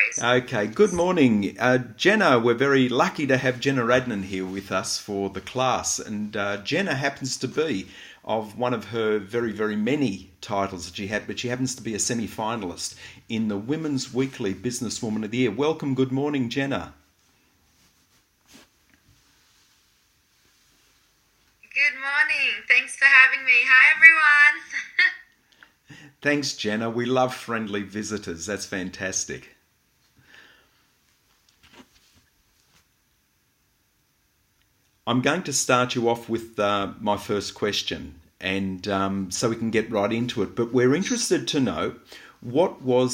worries. Okay, good morning. Genna, we're very lucky to have Genna Radnan here with us for the class. And Genna happens to be of one of her very, very many titles that she had, but she happens to be a semi-finalist in the Women's Weekly Businesswoman of the Year. Welcome, good morning, Genna. Good morning. Thanks for having me. Hi, everyone. Thanks, Genna. We love friendly visitors. That's fantastic. I'm going to start you off with my first question, and so we can get right into it. But we're interested to know what were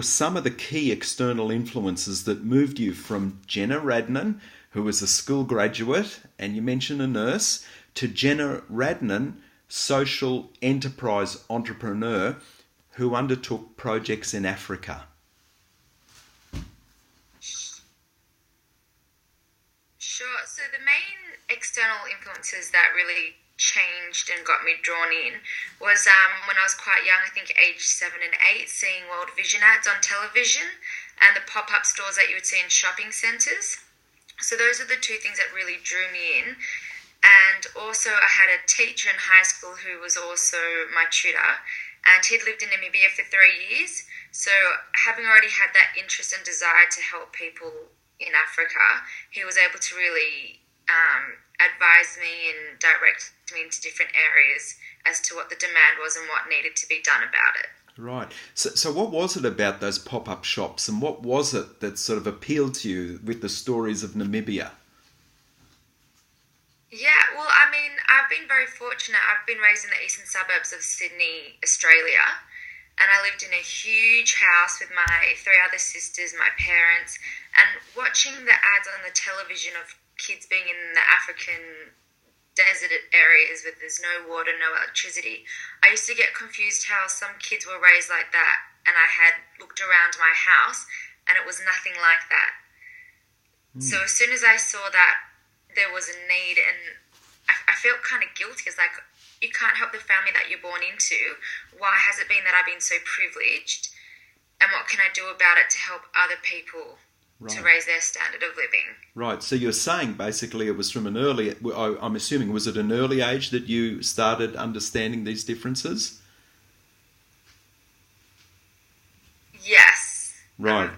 some of the key external influences that moved you from Genna Radnan, who was a school graduate, and you mentioned a nurse, to Genna Radnan, social enterprise entrepreneur who undertook projects in Africa. Sure. So the main external influences that really changed and got me drawn in was when I was quite young, I think age 7 and 8, seeing World Vision ads on television and the pop-up stores that you would see in shopping centres. So those are the two things that really drew me in. And also I had a teacher in high school who was also my tutor, and he'd lived in Namibia for 3 years. So having already had that interest and desire to help people in Africa, he was able to really advise me and direct me into different areas as to what the demand was and what needed to be done about it. Right. So what was it about those pop-up shops, and what was it that sort of appealed to you with the stories of Namibia? Yeah, well, I mean, I've been very fortunate. I've been raised in the eastern suburbs of Sydney, Australia, and I lived in a huge house with my 3 other sisters, my parents, and watching the ads on the television of kids being in the African desert areas where there's no water, no electricity, I used to get confused how some kids were raised like that, and I had looked around my house and it was nothing like that. So as soon as I saw that there was a need, and I felt kind of guilty. It's like, you can't help the family that you're born into. Why has it been that I've been so privileged? And what can I do about it to help other people to raise their standard of living? Right. So you're saying basically it was from an early, I'm assuming, was it an early age that you started understanding these differences? Yes. Right.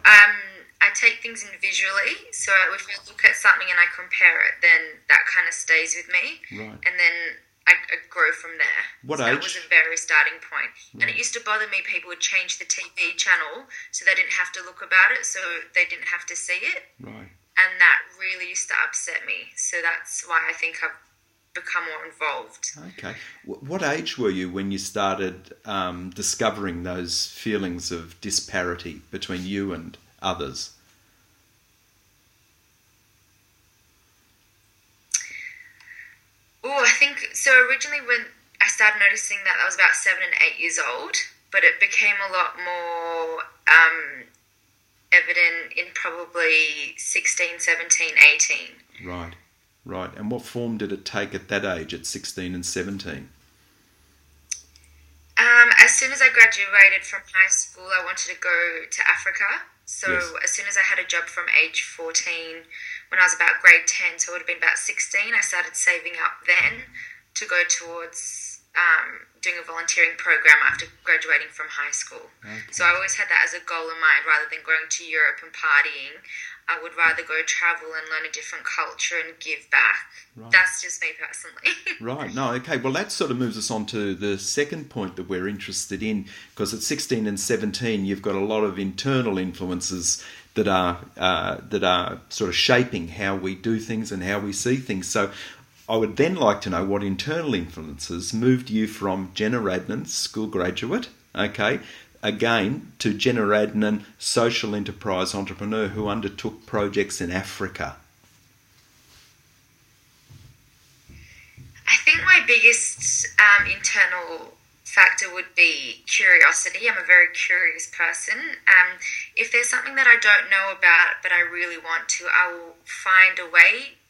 I take things in visually, so if I look at something and I compare it, then that kind of stays with me. Right. And then I grow from there. What so age? That was a very starting point. Right. And it used to bother me, people would change the TV channel so they didn't have to look about it, so they didn't have to see it. Right. And that really used to upset me. So that's why I think I've become more involved. Okay. What age were you when you started discovering those feelings of disparity between you and others? Oh, I think, so originally when I started noticing that, I was about 7 and 8 years old, but it became a lot more evident in probably 16, 17, 18. Right, right. And what form did it take at that age, at 16 and 17? As soon as I graduated from high school, I wanted to go to Africa. So Yes. As soon as I had a job from age 14, when I was about grade 10, so it would have been about 16, I started saving up then to go towards doing a volunteering program after graduating from high school. Okay. So I always had that as a goal in mind. Rather than going to Europe and partying, I would rather go travel and learn a different culture and give back. Right. That's just me personally. Right. No, okay. Well, that sort of moves us on to the second point that we're interested in, because at 16 and 17, you've got a lot of internal influences that are sort of shaping how we do things and how we see things. So I would then like to know what internal influences moved you from Genna Radnan, school graduate, okay, again, to Genna Radnan, social enterprise entrepreneur who undertook projects in Africa. I think my biggest internal factor would be curiosity. I'm a very curious person. If there's something that I don't know about but I really want to, I will find a way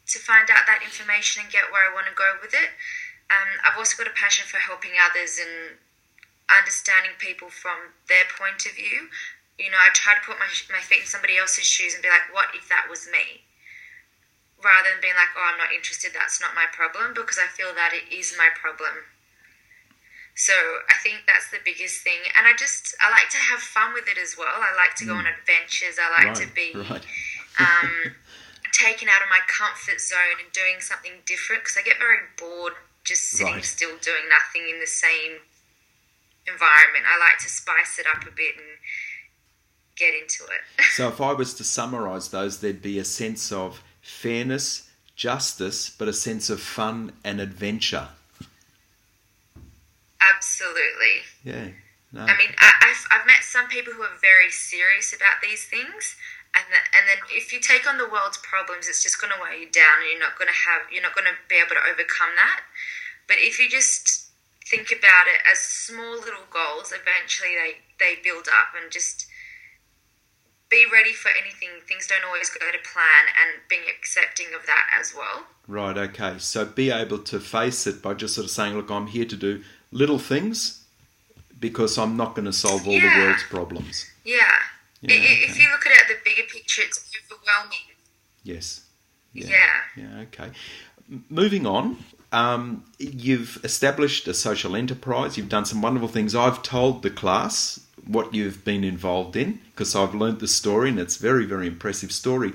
to find out that information and get where I want to go with it. I've also got a passion for helping others and understanding people from their point of view. I try to put my feet in somebody else's shoes and be like, what if that was me? Rather than being like, oh, I'm not interested, that's not my problem, because I feel that it is my problem. So I think that's the biggest thing. And I like to have fun with it as well. I like to go on adventures. I like to be taken out of my comfort zone and doing something different, because I get very bored just sitting still doing nothing in the same environment. I like to spice it up a bit and get into it. So if I was to summarise those, there'd be a sense of fairness, justice, but a sense of fun and adventure. Absolutely. Yeah. No. I mean, I've met some people who are very serious about these things, and then if you take on the world's problems, it's just going to weigh you down, and you're not going to be able to overcome that. But if you just think about it as small little goals, eventually they build up, and just be ready for anything. Things don't always go to plan, and being accepting of that as well. Right, okay. So be able to face it by just sort of saying, look, I'm here to do little things because I'm not going to solve all the world's problems. Yeah. If you look at it, the bigger picture, it's overwhelming. Yes. Yeah, okay. Moving on, you've established a social enterprise. You've done some wonderful things. I've told the class what you've been involved in because I've learnt the story, and it's a very, very impressive story.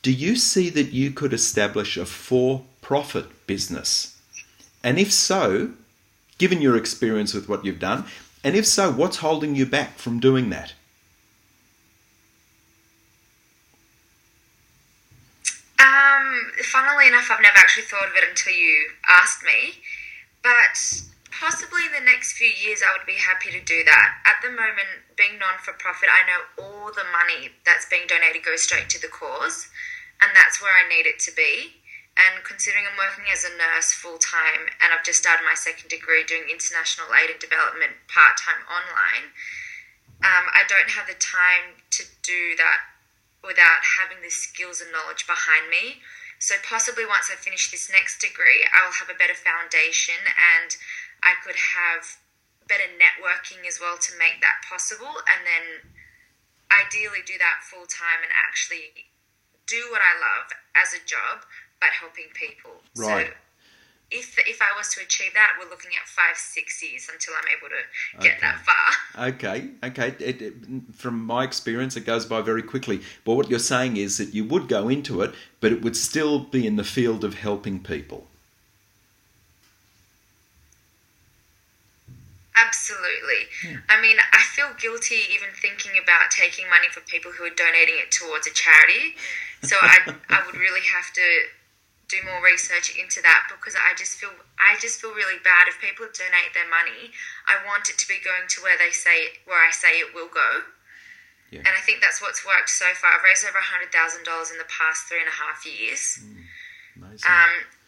Do you see that you could establish a for-profit business? And if so, given your experience with what you've done, and if so, what's holding you back from doing that? Funnily enough, I've never actually thought of it until you asked me, but possibly in the next few years I would be happy to do that. At the moment, being non-for-profit, I know all the money that's being donated goes straight to the cause, and that's where I need it to be. And considering I'm working as a nurse full-time, and I've just started my second degree doing international aid and development part-time online, I don't have the time to do that without having the skills and knowledge behind me. So possibly once I finish this next degree, I will have a better foundation, and I could have better networking as well to make that possible, and then ideally do that full-time and actually do what I love as a job, but helping people. Right. So if I was to achieve that, we're looking at 5-6 years until I'm able to get that far. Okay. From my experience, it goes by very quickly. But what you're saying is that you would go into it, but it would still be in the field of helping people. Absolutely. Yeah. I mean, I feel guilty even thinking about taking money from people who are donating it towards a charity. So I would really have to do more research into that, because I just feel really bad if people donate their money. I want it to be going to where I say it will go. Yeah. And I think that's what's worked so far. I've raised over $100,000 in the past 3.5 years. Amazing.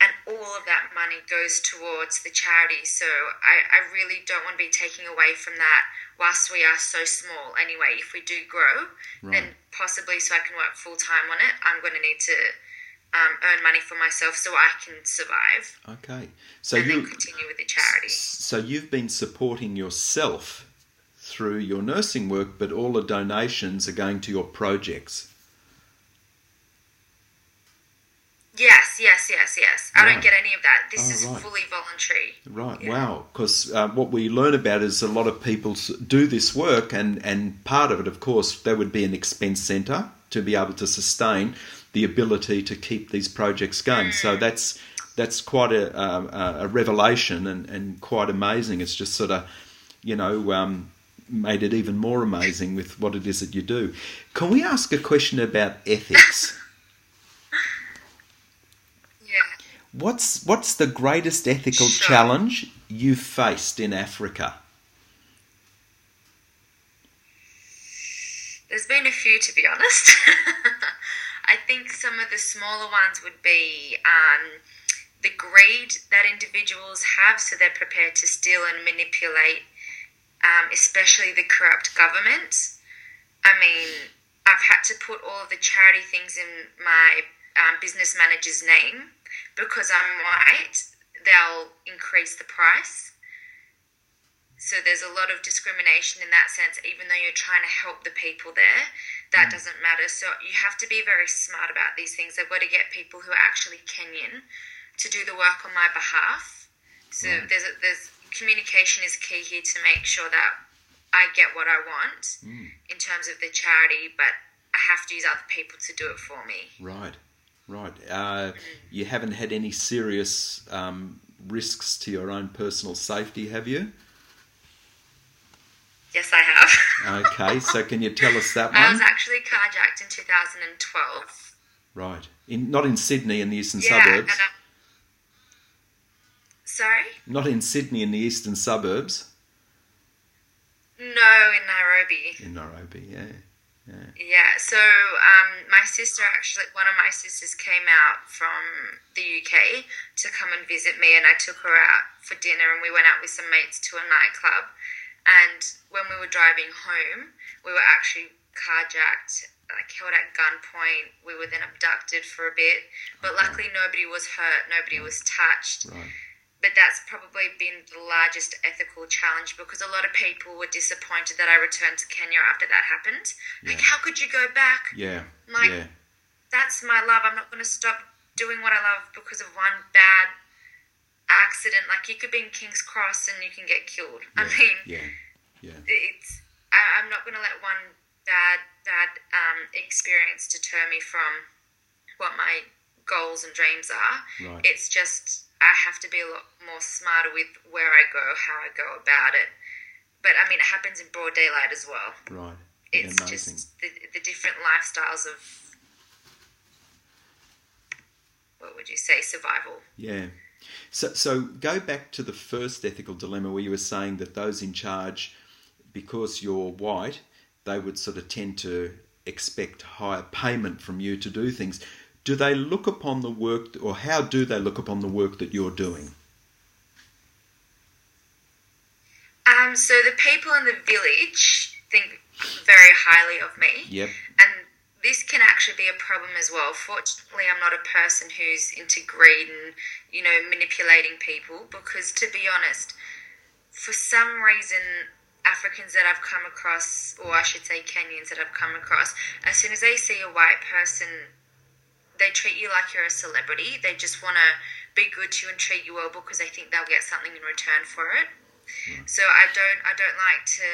And all of that money goes towards the charity. So I really don't want to be taking away from that whilst we are so small. Anyway, if we do grow, then possibly so I can work full-time on it, I'm going to need to earn money for myself so I can survive. Okay. So then continue with the charity. So you've been supporting yourself through your nursing work, but all the donations are going to your projects. Yes. I don't get any of that. This is fully voluntary. Right, yeah. Wow. Because what we learn about is a lot of people do this work, and part of it, of course, there would be an expense centre to be able to sustain the ability to keep these projects going. So that's quite a revelation and quite amazing. It's just sort of, made it even more amazing with what it is that you do. Can we ask a question about ethics? What's the greatest ethical challenge you've faced in Africa? There's been a few, to be honest. I think some of the smaller ones would be the greed that individuals have, so they're prepared to steal and manipulate, especially the corrupt government. I mean, I've had to put all of the charity things in my business manager's name. Because I'm white, they'll increase the price. So there's a lot of discrimination in that sense, even though you're trying to help the people there. That doesn't matter. So you have to be very smart about these things. I've got to get people who are actually Kenyan to do the work on my behalf. So there's communication is key here to make sure that I get what I want in terms of the charity, but I have to use other people to do it for me. Right. You haven't had any serious risks to your own personal safety, have you? Yes, I have. Okay, so can you tell us that one? I was actually carjacked in 2012. Right. Not in Sydney in the eastern suburbs? Sorry? Not in Sydney in the eastern suburbs? No, in Nairobi. In Nairobi, yeah. Yeah, so my sister one of my sisters came out from the UK to come and visit me, and I took her out for dinner, and we went out with some mates to a nightclub. And when we were driving home, we were actually carjacked, like held at gunpoint. We were then abducted for a bit, but luckily nobody was hurt, nobody was touched. Right. But that's probably been the largest ethical challenge, because a lot of people were disappointed that I returned to Kenya after that happened. Like, how could you go back? Yeah. Like, that's my love. I'm not going to stop doing what I love because of one bad accident. Like, you could be in King's Cross and you can get killed. I mean, I'm not going to let one bad experience deter me from what my goals and dreams are. Right. It's just I have to be a lot more smarter with where I go, how I go about it. But I mean, it happens in broad daylight as well. Right. It's just the different lifestyles of, what would you say, survival. Yeah. So go back to the first ethical dilemma where you were saying that those in charge, because you're white, they would sort of tend to expect higher payment from you to do things. Do they look upon the work, or how do they look upon the work that you're doing? So the people in the village think very highly of me. Yep. And this can actually be a problem as well. Fortunately, I'm not a person who's into greed and, manipulating people, because to be honest, for some reason, Africans that I've come across, or I should say Kenyans that I've come across, as soon as they see a white person, they treat you like you're a celebrity. They just want to be good to you and treat you well because they think they'll get something in return for it. So I don't like to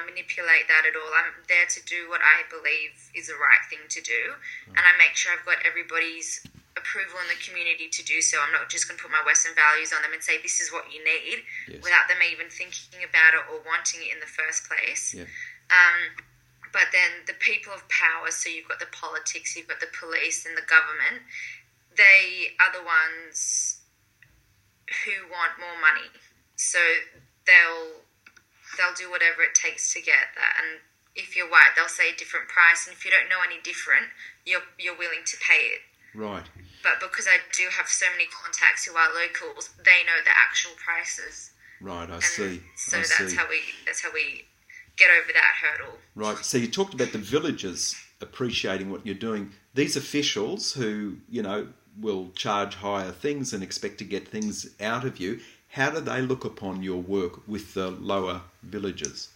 manipulate that at all. I'm there to do what I believe is the right thing to do, and I make sure I've got everybody's approval in the community to do so. I'm not just going to put my Western values on them and say this is what you need, without them even thinking about it or wanting it in the first place. But then the people of power, so you've got the politics, you've got the police and the government, they are the ones who want more money. So they'll do whatever it takes to get that. And if you're white, they'll say a different price. And if you don't know any different, you're willing to pay it. Right. But because I do have so many contacts who are locals, they know the actual prices. Right, I see. So that's how we get over that hurdle. Right. So you talked about the villagers appreciating what you're doing. These officials who, will charge higher things and expect to get things out of you, how do they look upon your work with the lower villagers?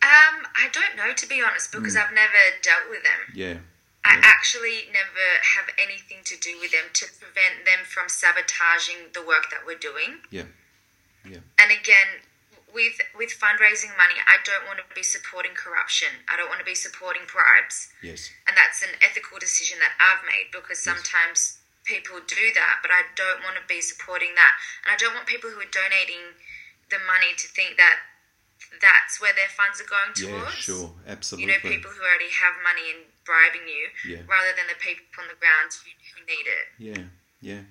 I don't know, to be honest, because I've never dealt with them. Yeah. I actually never have anything to do with them to prevent them from sabotaging the work that we're doing. Yeah. And again, with fundraising money, I don't want to be supporting corruption. I don't want to be supporting bribes. Yes. And that's an ethical decision that I've made, because sometimes people do that, but I don't want to be supporting that. And I don't want people who are donating the money to think that that's where their funds are going towards. Yeah, sure, absolutely. People who already have money and bribing you, rather than the people on the ground who need it. Yeah.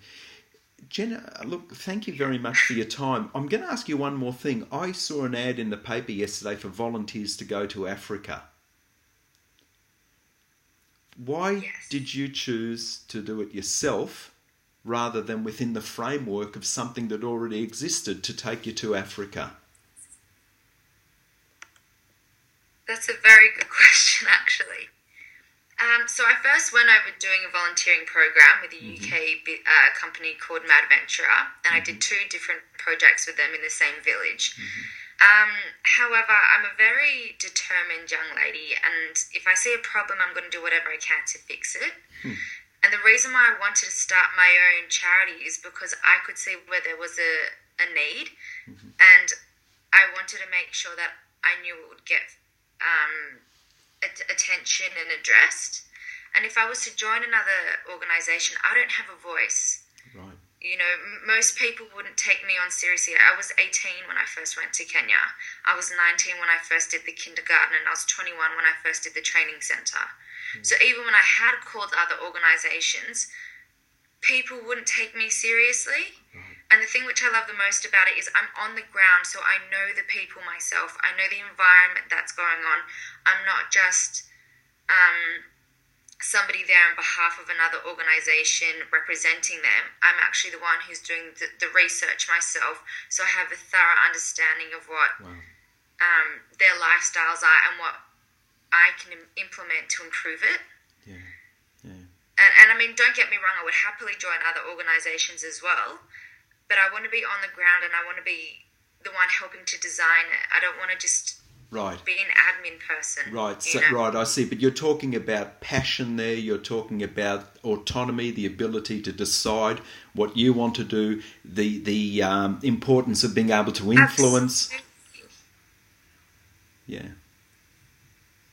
Genna, look, thank you very much for your time. I'm going to ask you one more thing. I saw an ad in the paper yesterday for volunteers to go to Africa. Why did you choose to do it yourself rather than within the framework of something that already existed to take you to Africa? That's a very good question, actually. So I first went over doing a volunteering program with a UK company called Mad Venturer, and I did 2 different projects with them in the same village. However, I'm a very determined young lady, and if I see a problem, I'm going to do whatever I can to fix it. And the reason why I wanted to start my own charity is because I could see where there was a need, and I wanted to make sure that I knew it would get attention and addressed. And if I was to join another organisation, I don't have a voice. Right. You know, most people wouldn't take me on seriously. I was 18 when I first went to Kenya. I was 19 when I first did the kindergarten, and I was 21 when I first did the training centre. So even when I had called other organisations, people wouldn't take me seriously. And the thing which I love the most about it is I'm on the ground, so I know the people myself. I know the environment that's going on. I'm not just somebody there on behalf of another organisation representing them. I'm actually the one who's doing the research myself, so I have a thorough understanding of what their lifestyles are and what I can implement to improve it. And I mean, don't get me wrong, I would happily join other organisations as well, but I want to be on the ground and I want to be the one helping to design it. I don't want to just be an admin person. Right, so, right, I see. But you're talking about passion there, you're talking about autonomy, the ability to decide what you want to do, the importance of being able to influence. Absolutely. Yeah.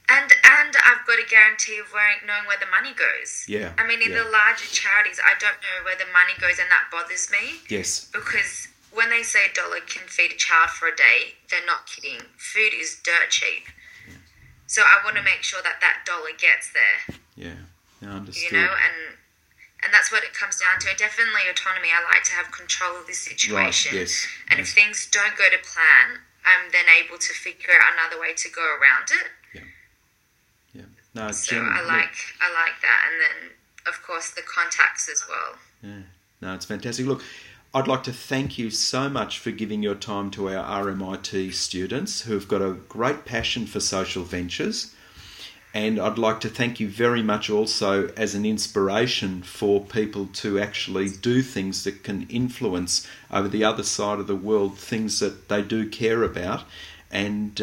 And I've got a guarantee of knowing where the money goes. Yeah. I mean, in the larger charities, I don't know where the money goes, and that bothers me. Yes. Because when they say $1 can feed a child for a day, they're not kidding. Food is dirt cheap. So I want to make sure that $1 gets there. Yeah, I understood. You know, and that's what it comes down to. And definitely autonomy. I like to have control of the situation. Right, yes. And if things don't go to plan, I'm then able to figure out another way to go around it. Yeah. No, so Genna, I like that. And then, of course, the contacts as well. Yeah. No, it's fantastic. Look, I'd like to thank you so much for giving your time to our RMIT students who've got a great passion for social ventures. And I'd like to thank you very much also as an inspiration for people to actually do things that can influence over the other side of the world, things that they do care about. And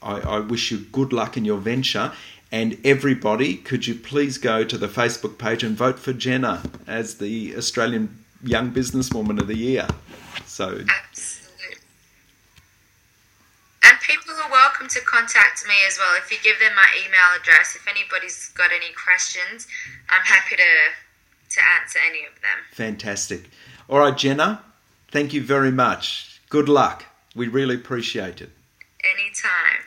I wish you good luck in your venture. And everybody, could you please go to the Facebook page and vote for Genna as the Australian Young Businesswoman of the Year. So absolutely. And people are welcome to contact me as well. If you give them my email address, if anybody's got any questions, I'm happy to answer any of them. Fantastic. All right, Genna, thank you very much. Good luck. We really appreciate it. Anytime.